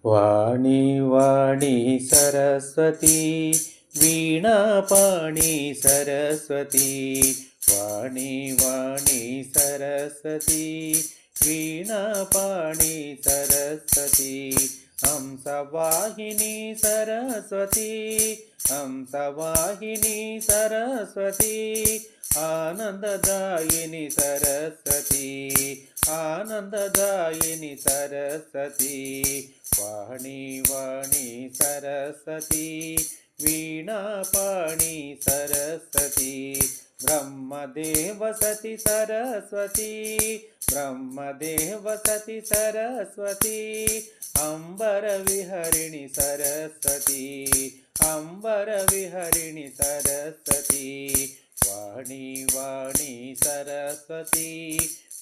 Vani Vani Saraswati Veenapani Saraswati Vani Vani Saraswati Veenapani Saraswati హంసవాహిని Saraswati హంసవాహిని Saraswati ఆనందదాయిని Saraswati ఆనందదాయిని Saraswati Vani Vani Saraswati Veenapani Saraswati Brahmadeva Sati Saraswati Brahmadeva Sati Saraswati అంబర విహరిణి Saraswati అంబర విహరిణి Saraswati Vani Vani Saraswati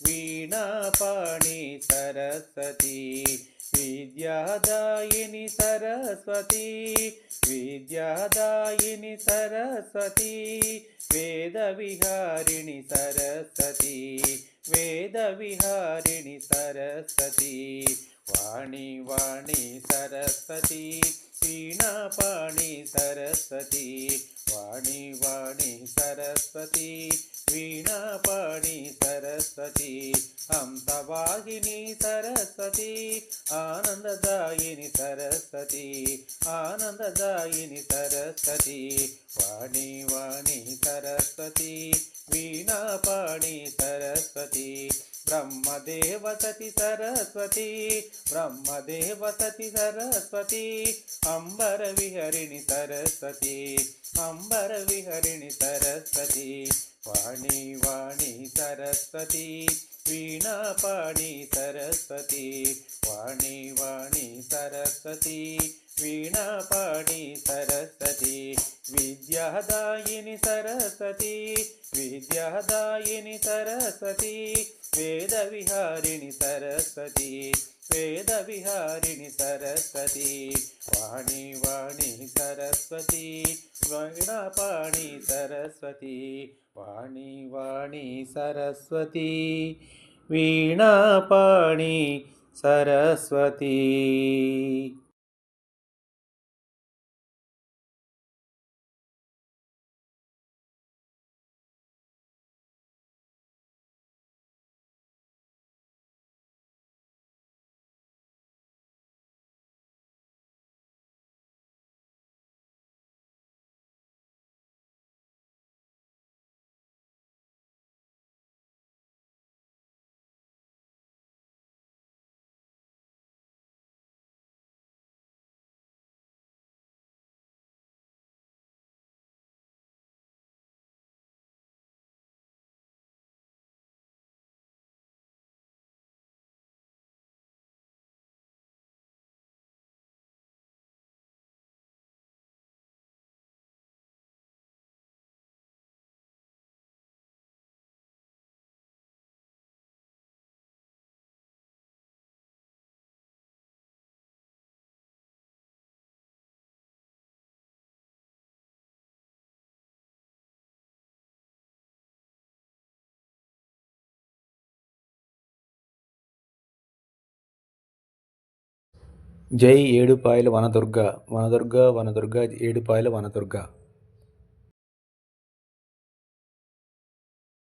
Veenapani Saraswati విద్యాదాయిని Saraswati విద్యాదాయిని Saraswati Veda విహారిణి Saraswati Veda విహారిణి Saraswati Vani Vani Saraswati Veenapani Saraswati Vani Vani Saraswati Veenapani Saraswati హంసవాహిని Saraswati ఆనందదాయిని Saraswati ఆనందదాయిని Saraswati Vani Vani Saraswati Veenapani Saraswati Brahmadeva Sati Saraswati Brahmadeva Sati Saraswati అంబర విహరిణి Saraswati అంబర విహరిణి Saraswati Vani Vani Saraswati Veenapani Saraswati Vani Vani Saraswati Veenapani Saraswati విద్యాదాయిని Saraswati విద్యాదాయిని Saraswati Veda విహారిణి Saraswati Veda విహారిణి Saraswati Vani Vani Saraswati Veenapani Saraswati Vani Vani Saraswati Veenapani Saraswati. Jai Edupayala Vanadurga Vanadurga Vanadurga Edupayala Vanadurga.